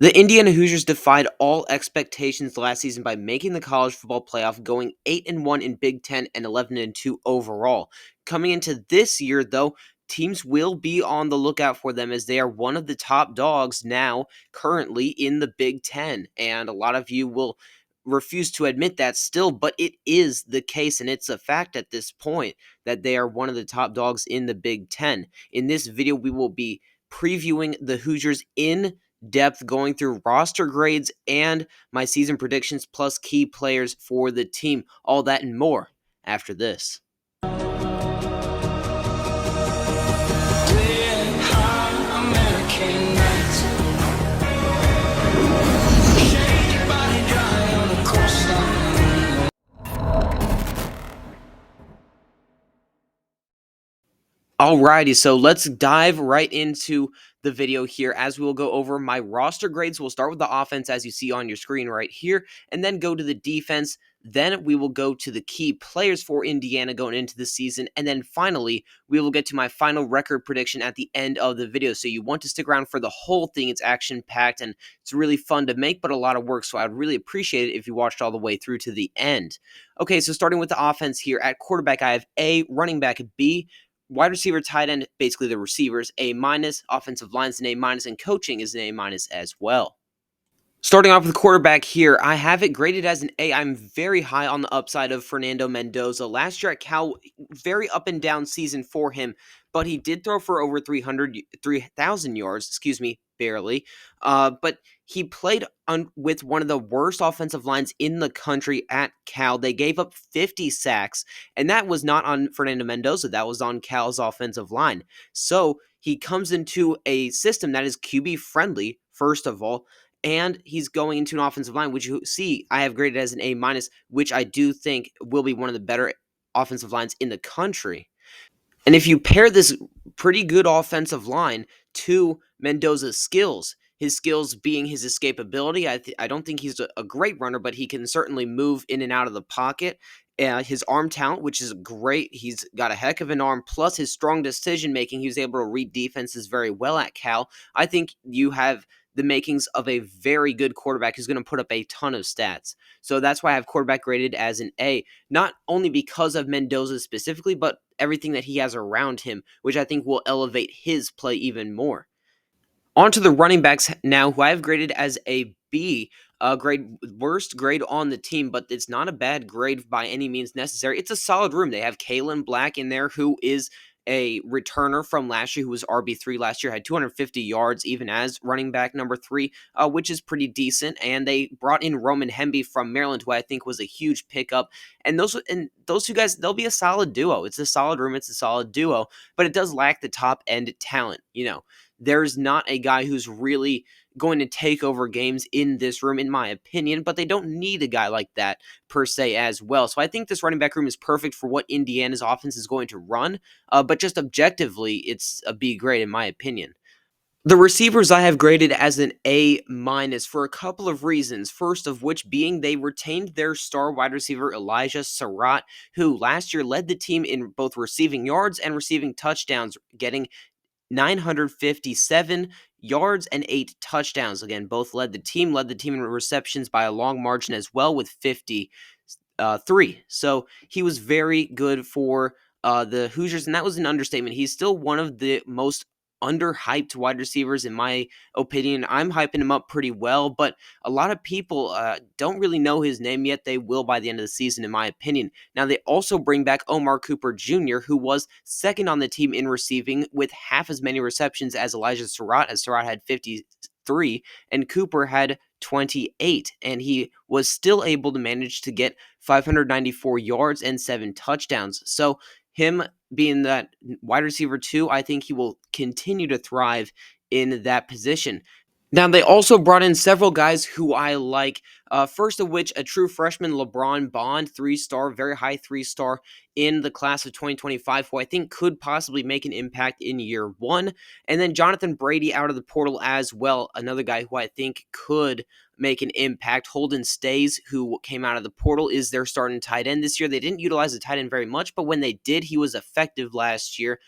The Indiana Hoosiers defied all expectations last season by making the college football playoff, going 8-1 in Big Ten and 11-2 overall. Coming into this year, though, teams will be on the lookout for them as they are one of the top dogs now currently in the Big Ten. And a lot of you will refuse to admit that still, but it is the case, and it's a fact at this point that they are one of the top dogs in the Big Ten. In this video, we will be previewing the Hoosiers in depth, going through roster grades and my season predictions, plus key players for the team. All that and more after this. Alrighty, so let's dive right into the video here as we will go over my roster grades. We'll start with the offense as you see on your screen right here, and then go to the defense. Then we will go to the key players for Indiana going into the season, and then finally, we will get to my final record prediction at the end of the video. So you want to stick around for the whole thing. It's action-packed, and it's really fun to make, but a lot of work, so I'd really appreciate it if you watched all the way through to the end. Okay, so starting with the offense here, at quarterback, I have A, running back B, wide receiver, tight end, basically the receivers, A-, offensive line's an A-, and coaching is an A- as well. Starting off with quarterback here, I have it graded as an A. I'm very high on the upside of Fernando Mendoza. Last year at Cal, very up and down season for him, but he did throw for over 3,000 yards, barely. But he played with one of the worst offensive lines in the country at Cal. They gave up 50 sacks, and that was not on Fernando Mendoza. That was on Cal's offensive line. So he comes into a system that is QB friendly, first of all, and he's going into an offensive line, which you see I have graded as an A-, which I do think will be one of the better offensive lines in the country. And if you pair this pretty good offensive line to Mendoza's skills, his skills being his escapability, I don't think he's a great runner, but he can certainly move in and out of the pocket. His arm talent, which is great. He's got a heck of an arm, plus his strong decision making. He was able to read defenses very well at Cal. I think you have the makings of a very good quarterback who's going to put up a ton of stats. So that's why I have quarterback graded as an A, not only because of Mendoza specifically, but everything that he has around him, which I think will elevate his play even more. On to the running backs now, who I have graded as a B, worst grade on the team, but it's not a bad grade by any means necessary. It's a solid room. They have Kalen Black in there, who is a returner from last year, who was RB3 last year, had 250 yards even as running back number 3, which is pretty decent. And they brought in Roman Hemby from Maryland, who I think was a huge pickup. And those two guys, they'll be a solid duo. It's a solid room. It's a solid duo, but it does lack the top end talent. There's not a guy who's really going to take over games in this room, in my opinion, but they don't need a guy like that per se as well. So I think this running back room is perfect for what Indiana's offense is going to run, but just objectively, it's a B grade in my opinion. The receivers I have graded as an A- for a couple of reasons. First of which being they retained their star wide receiver Elijah Surratt, who last year led the team in both receiving yards and receiving touchdowns, getting 957 yards and 8 touchdowns. Again, both led the team in receptions by a long margin as well with 53. So he was very good for the Hoosiers, and that was an understatement. He's still one of the most underhyped wide receivers in my opinion. I'm hyping him up pretty well, but a lot of people don't really know his name yet. They will by the end of the season, in my opinion. Now, they also bring back Omar Cooper Jr., who was second on the team in receiving with half as many receptions as Elijah Surratt, as Surratt had 53, and Cooper had 28, and he was still able to manage to get 594 yards and 7 touchdowns. So him being that wide receiver 2, I think he will continue to thrive in that position. Now, they also brought in several guys who I like, first of which a true freshman, LeBron Bond, 3-star, very high 3-star in the class of 2025, who I think could possibly make an impact in year 1. And then Jonathan Brady out of the portal as well, another guy who I think could make an impact. Holden Stays, who came out of the portal, is their starting tight end this year. They didn't utilize the tight end very much, but when they did, he was effective last year.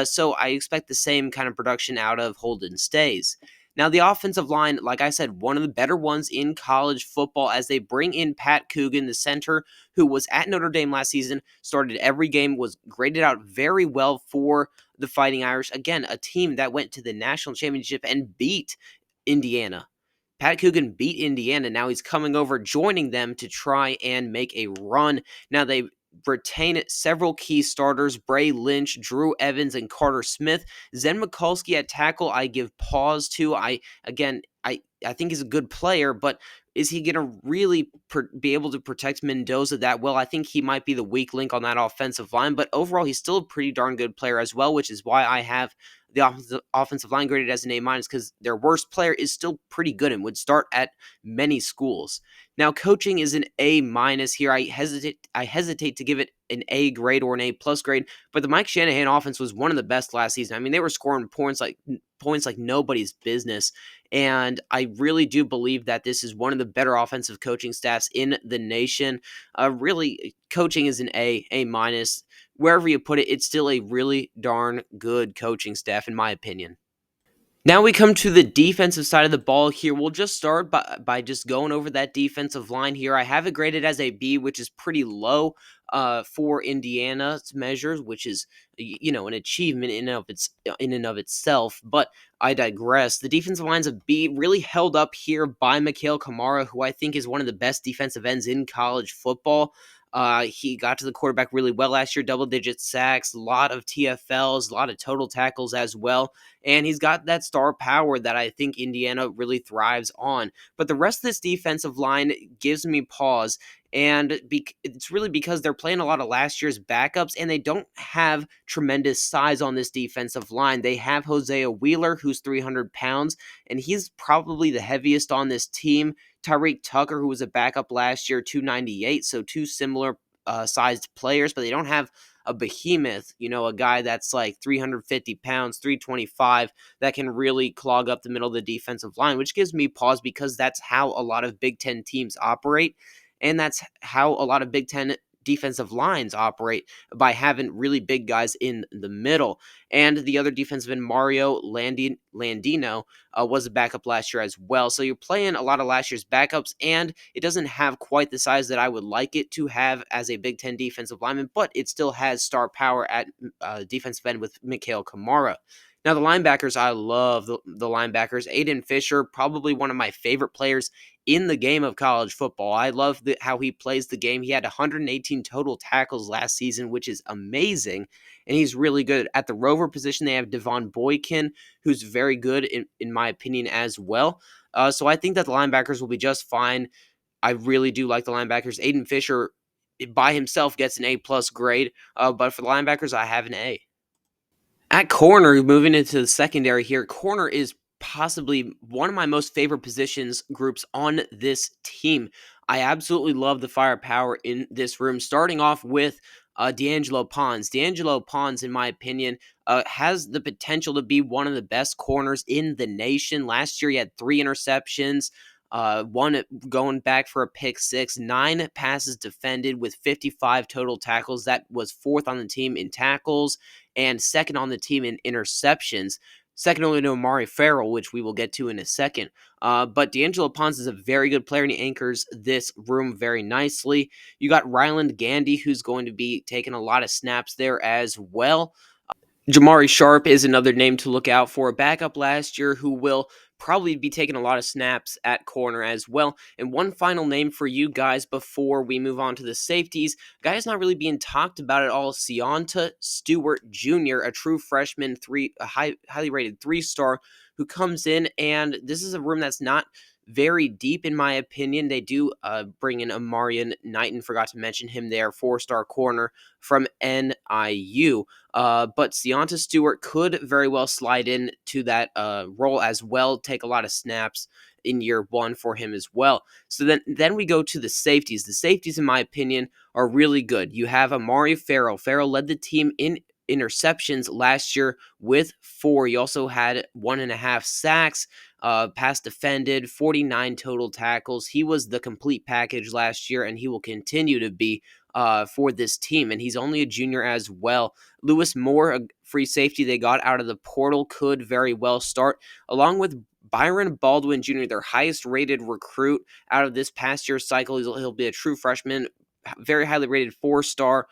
So I expect the same kind of production out of Holden Stays. Now, the offensive line, like I said, one of the better ones in college football as they bring in Pat Coogan, the center, who was at Notre Dame last season, started every game, was graded out very well for the Fighting Irish. Again, a team that went to the national championship and beat Indiana. Pat Coogan beat Indiana. Now he's coming over, joining them to try and make a run. Now they retain several key starters: Bray Lynch, Drew Evans, and Carter Smith. Zen Mikulski at tackle, I give pause to. I think he's a good player, but is he going to really be able to protect Mendoza that well? I think he might be the weak link on that offensive line, but overall, he's still a pretty darn good player as well, which is why I have the offensive line graded as an A minus, because their worst player is still pretty good and would start at many schools. Now, coaching is an A minus here. I hesitate to give it an A grade or an A plus grade, but the Mike Shanahan offense was one of the best last season. I mean, they were scoring points like nobody's business, and I really do believe that this is one of the better offensive coaching staffs in the nation. Really, coaching is an A minus. Wherever you put it, it's still a really darn good coaching staff, in my opinion. Now we come to the defensive side of the ball here. We'll just start by just going over that defensive line here. I have it graded as a B, which is pretty low for Indiana's measures, which is an achievement in and of itself. But I digress. The defensive line's a B, really held up here by Mikhail Kamara, who I think is one of the best defensive ends in college football. He got to the quarterback really well last year, double-digit sacks, a lot of TFLs, a lot of total tackles as well. And he's got that star power that I think Indiana really thrives on. But the rest of this defensive line gives me pause. And it's really because they're playing a lot of last year's backups, and they don't have tremendous size on this defensive line. They have Hosea Wheeler, who's 300 pounds, and he's probably the heaviest on this team. Tyreek Tucker, who was a backup last year, 298, so two similar sized players, but they don't have a behemoth, a guy that's like 350 pounds, 325, that can really clog up the middle of the defensive line, which gives me pause because that's how a lot of Big Ten teams operate. And that's how a lot of Big Ten defensive lines operate, by having really big guys in the middle. And the other defensive end, Mario Landino, was a backup last year as well. So you're playing a lot of last year's backups, and it doesn't have quite the size that I would like it to have as a Big Ten defensive lineman, but it still has star power at defensive end with Mikhail Kamara. Now, the linebackers, I love the linebackers. Aiden Fisher, probably one of my favorite players in the game of college football. I love how he plays the game. He had 118 total tackles last season, which is amazing, and he's really good. At the rover position, they have Devon Boykin, who's very good, in my opinion, as well. So I think that the linebackers will be just fine. I really do like the linebackers. Aiden Fisher, by himself, gets an A-plus grade, but for the linebackers, I have an A. At corner, moving into the secondary here, corner is possibly one of my most favorite positions groups on this team. I absolutely love the firepower in this room, starting off with D'Angelo Pons. D'Angelo Pons, in my opinion, has the potential to be one of the best corners in the nation. Last year, he had 3 interceptions, one going back for a pick six, 9 passes defended with 55 total tackles. That was 4th on the team in tackles and 2nd on the team in interceptions. Second only to Amari Farrell, which we will get to in a second. But D'Angelo Pons is a very good player, and he anchors this room very nicely. You got Ryland Gandy, who's going to be taking a lot of snaps there as well. Jamari Sharp is another name to look out for, a backup last year who will probably be taking a lot of snaps at corner as well. And one final name for you guys before we move on to the safeties, guy's not really being talked about at all, Sionta Stewart Jr., a true freshman, highly rated 3-star, who comes in, and this is a room that's not very deep, in my opinion. They do bring in Amarian Knighton, forgot to mention him there, 4-star corner from NIU. But Sionta Stewart could very well slide in to that role as well, take a lot of snaps in year 1 for him as well. So then we go to the safeties. The safeties, in my opinion, are really good. You have Amari Farrell. Farrell led the team in interceptions last year with 4. He also had 1.5 sacks, pass defended, 49 total tackles. He was the complete package last year, and he will continue to be for this team, and he's only a junior as well. Lewis Moore, a free safety they got out of the portal, could very well start, along with Byron Baldwin Jr., their highest rated recruit out of this past year's cycle. He'll be a true freshman, very highly rated 4-star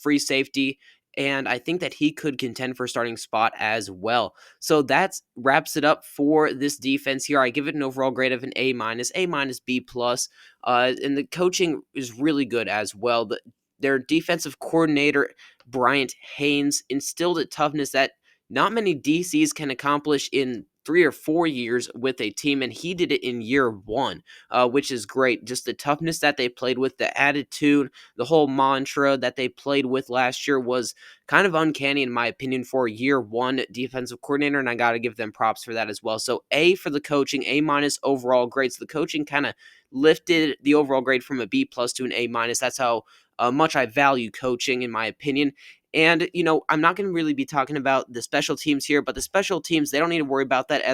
free safety. And I think that he could contend for a starting spot as well. So that wraps it up for this defense here. I give it an overall grade of an A minus, B plus. And the coaching is really good as well. Their defensive coordinator, Bryant Haynes, instilled a toughness that not many DCs can accomplish in 3 or 4 years with a team, and he did it in year one, which is great. Just the toughness that they played with, the attitude, the whole mantra that they played with last year was kind of uncanny, in my opinion, for a year one defensive coordinator, and I got to give them props for that as well. So A for the coaching, A minus overall grades. The coaching kind of lifted the overall grade from a B plus to an A minus. That's how much I value coaching, in my opinion. And, I'm not going to really be talking about the special teams here, but the special teams, they don't need to worry about that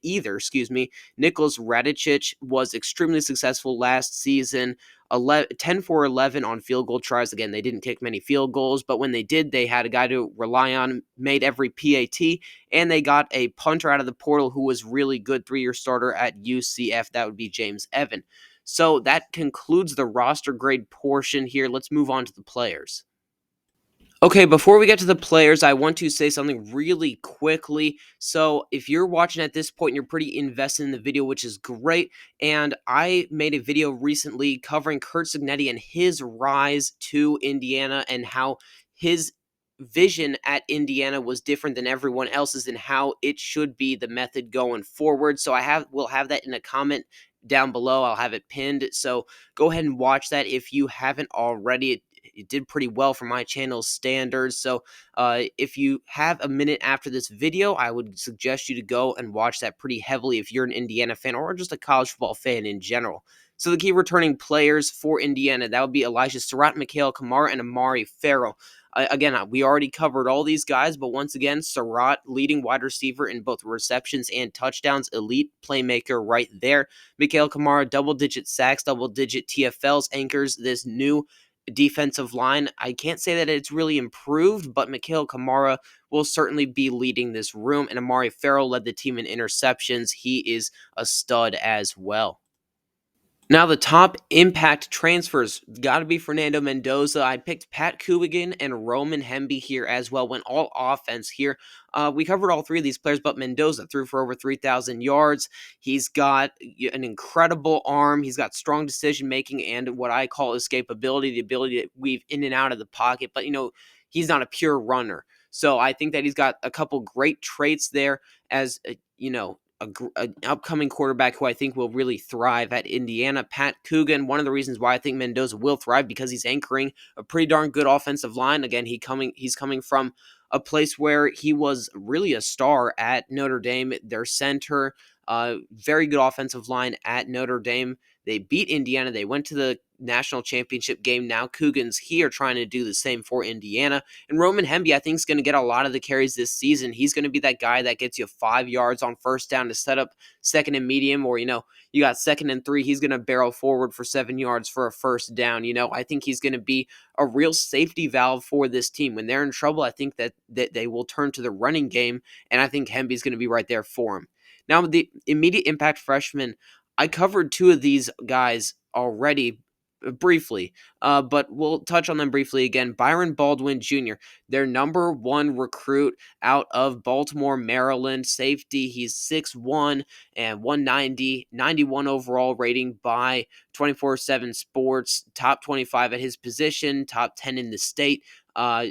either. Nicholas Radicic was extremely successful last season, 10 for 11 on field goal tries. Again, they didn't kick many field goals, but when they did, they had a guy to rely on, made every PAT, and they got a punter out of the portal who was really good, 3-year starter at UCF. That would be James Evan. So that concludes the roster grade portion here. Let's move on to the players. Okay, before we get to the players, I want to say something really quickly. So, if you're watching at this point, you're pretty invested in the video, which is great. And I made a video recently covering Curt Cignetti and his rise to Indiana and how his vision at Indiana was different than everyone else's and how it should be the method going forward. So, we'll have that in a comment down below. I'll have it pinned. So, go ahead and watch that if you haven't already. It did pretty well for my channel's standards. So if you have a minute after this video, I would suggest you to go and watch that pretty heavily if you're an Indiana fan or just a college football fan in general. So the key returning players for Indiana, that would be Elijah Surratt, Mikhail Kamara, and Amari Farrell. Again, we already covered all these guys, but once again, Surratt, leading wide receiver in both receptions and touchdowns, elite playmaker right there. Mikhail Kamara, double-digit sacks, double-digit TFLs, anchors this new defensive line. I can't say that it's really improved, but Mikhail Kamara will certainly be leading this room, and Amari Farrell led the team in interceptions. He is a stud as well. Now, the top impact transfers got to be Fernando Mendoza. I picked Pat Coogan and Roman Hemby here as well. Went all offense here. We covered all three of these players, but Mendoza threw for over 3,000 yards. He's got an incredible arm. He's got strong decision making and what I call escapability, the ability to weave in and out of the pocket. But, he's not a pure runner. So I think that he's got a couple great traits there as, an upcoming quarterback who I think will really thrive at Indiana. Pat Coogan, one of the reasons why I think Mendoza will thrive, because he's anchoring a pretty darn good offensive line. Again, he's coming from a place where he was really a star at Notre Dame. Their center, very good offensive line at Notre Dame. They beat Indiana. They went to the national championship game. Now Coogan's here trying to do the same for Indiana. And Roman Hemby, I think, is going to get a lot of the carries this season. He's going to be that guy that gets you 5 yards on first down to set up second and medium, or, you got 2nd and 3. He's going to barrel forward for 7 yards for a first down. I think he's going to be a real safety valve for this team. When they're in trouble, I think that they will turn to the running game, and I think Hemby's going to be right there for him. Now, the immediate impact freshmen, I covered 2 of these guys already briefly, but we'll touch on them briefly again. Byron Baldwin Jr., their number 1 recruit out of Baltimore, Maryland, safety. He's 6'1" and 190, 91 overall rating by 24/7 Sports, top 25 at his position, top 10 in the state.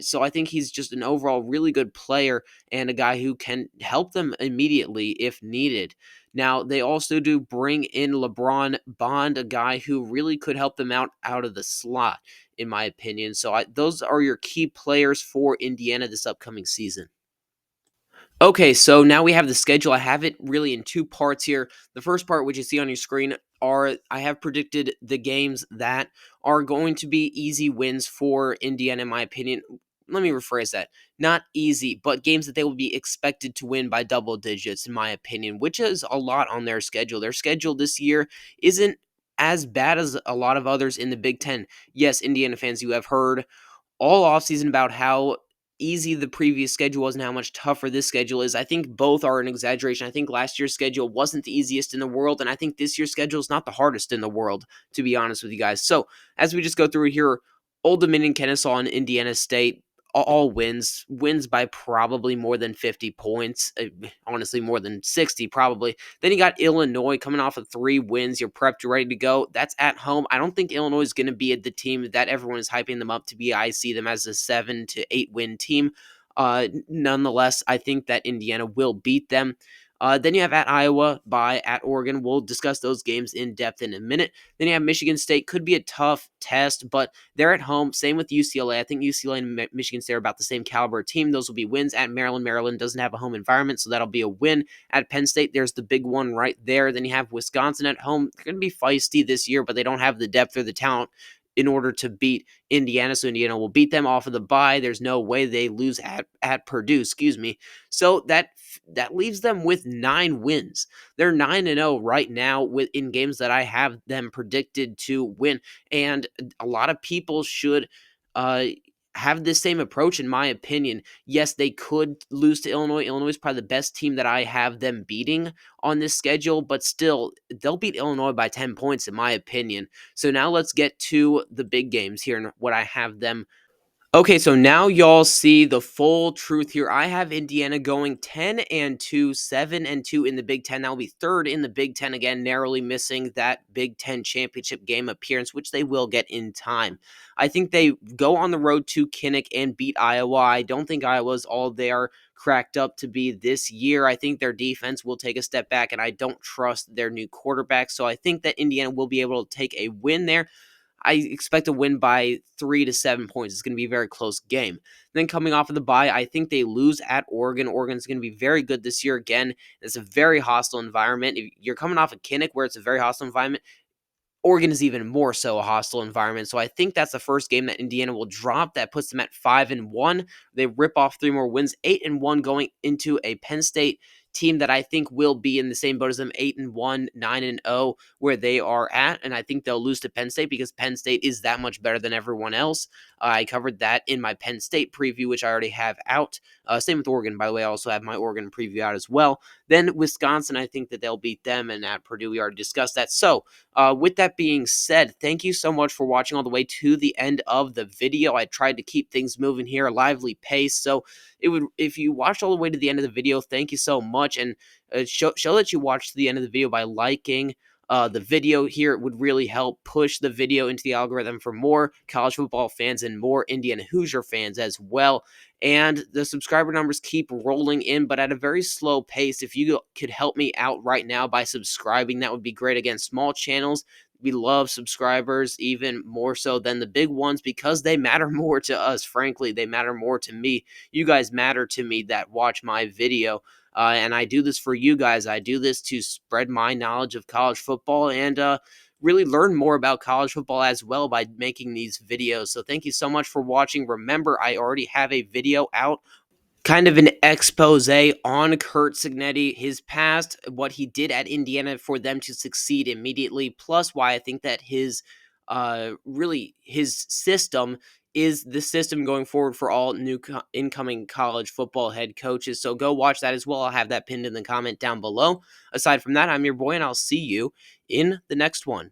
So I think he's just an overall really good player and a guy who can help them immediately if needed. Now, they also do bring in LeBron Bond, a guy who really could help them out of the slot, in my opinion. So those are your key players for Indiana this upcoming season. Okay, so now we have the schedule. I have it really in 2 parts here. The first part, which you see on your screen, I have predicted the games that are going to be easy wins for Indiana, in my opinion. Let me rephrase that. Not easy, but games that they will be expected to win by double digits, in my opinion, which is a lot on their schedule. Their schedule this year isn't as bad as a lot of others in the Big Ten. Yes, Indiana fans, you have heard all offseason about how easy the previous schedule was and how much tougher this schedule is, I think both are an exaggeration. I think last year's schedule wasn't the easiest in the world, and I think this year's schedule is not the hardest in the world, to be honest with you guys. So, as we just go through here, Old Dominion, Kennesaw, and Indiana State, all wins by probably more than 50 points, honestly more than 60 probably. Then you got Illinois coming off of 3 wins. You're prepped, you're ready to go. That's at home. I don't think Illinois is going to be the team that everyone is hyping them up to be. I see them as a 7 to 8 win team. Nonetheless, I think that Indiana will beat them. Then you have at Iowa, at Oregon. We'll discuss those games in depth in a minute. Then you have Michigan State. Could be a tough test, but they're at home. Same with UCLA. I think UCLA and Michigan State are about the same caliber team. Those will be wins. At Maryland. Maryland doesn't have a home environment, so that'll be a win. At Penn State, there's the big one right there. Then you have Wisconsin at home. They're going to be feisty this year, but they don't have the depth or the talent in order to beat Indiana. So Indiana will beat them off of the bye. There's no way they lose at Purdue, excuse me. So that leaves them with 9 wins. They're 9-0 right now in games that I have them predicted to win. And a lot of people should have this same approach, in my opinion. Yes, they could lose to Illinois. Illinois is probably the best team that I have them beating on this schedule, but still, they'll beat Illinois by 10 points, in my opinion. So now let's get to the big games here and what I have them. Okay, so now y'all see the full truth here. I have Indiana going 10-2, 7-2 in the Big Ten. That will be third in the Big Ten again, narrowly missing that Big Ten championship game appearance, which they will get in time. I think they go on the road to Kinnick and beat Iowa. I don't think Iowa's all they are cracked up to be this year. I think their defense will take a step back, and I don't trust their new quarterback. So I think that Indiana will be able to take a win there. I expect a win by 3 to 7 points. It's going to be a very close game. Then coming off of the bye, I think they lose at Oregon. Oregon's going to be very good this year again. It's a very hostile environment. If you're coming off of Kinnick, where it's a very hostile environment, Oregon is even more so a hostile environment. So I think that's the first game that Indiana will drop. That puts them at 5-1. They rip off 3 more wins, 8-1 going into a Penn State team that I think will be in the same boat as them, 8-1, 9-0, where they are at. And I think they'll lose to Penn State because Penn State is that much better than everyone else. I covered that in my Penn State preview, which I already have out. Same with Oregon, by the way. I also have my Oregon preview out as well. Then Wisconsin, I think that they'll beat them. And at Purdue, we already discussed that. So with that being said, thank you so much for watching all the way to the end of the video. I tried to keep things moving here, a lively pace. So if you watched all the way to the end of the video, thank you so much. And show that you watched to the end of the video by liking the video here. It would really help push the video into the algorithm for more college football fans and more Indiana Hoosier fans as well. And the subscriber numbers keep rolling in, but at a very slow pace. If you could help me out right now by subscribing, that would be great. Again, small channels, we love subscribers even more so than the big ones because they matter more to us. Frankly, they matter more to me. You guys matter to me that watch my video. And I do this for you guys. I do this to spread my knowledge of college football and really learn more about college football as well by making these videos. So thank you so much for watching. Remember, I already have a video out, kind of an expose on Curt Cignetti, his past, what he did at Indiana for them to succeed immediately, plus why I think that his system is the system going forward for all new incoming college football head coaches. So go watch that as well. I'll have that pinned in the comment down below. Aside from that, I'm your boy, and I'll see you in the next one.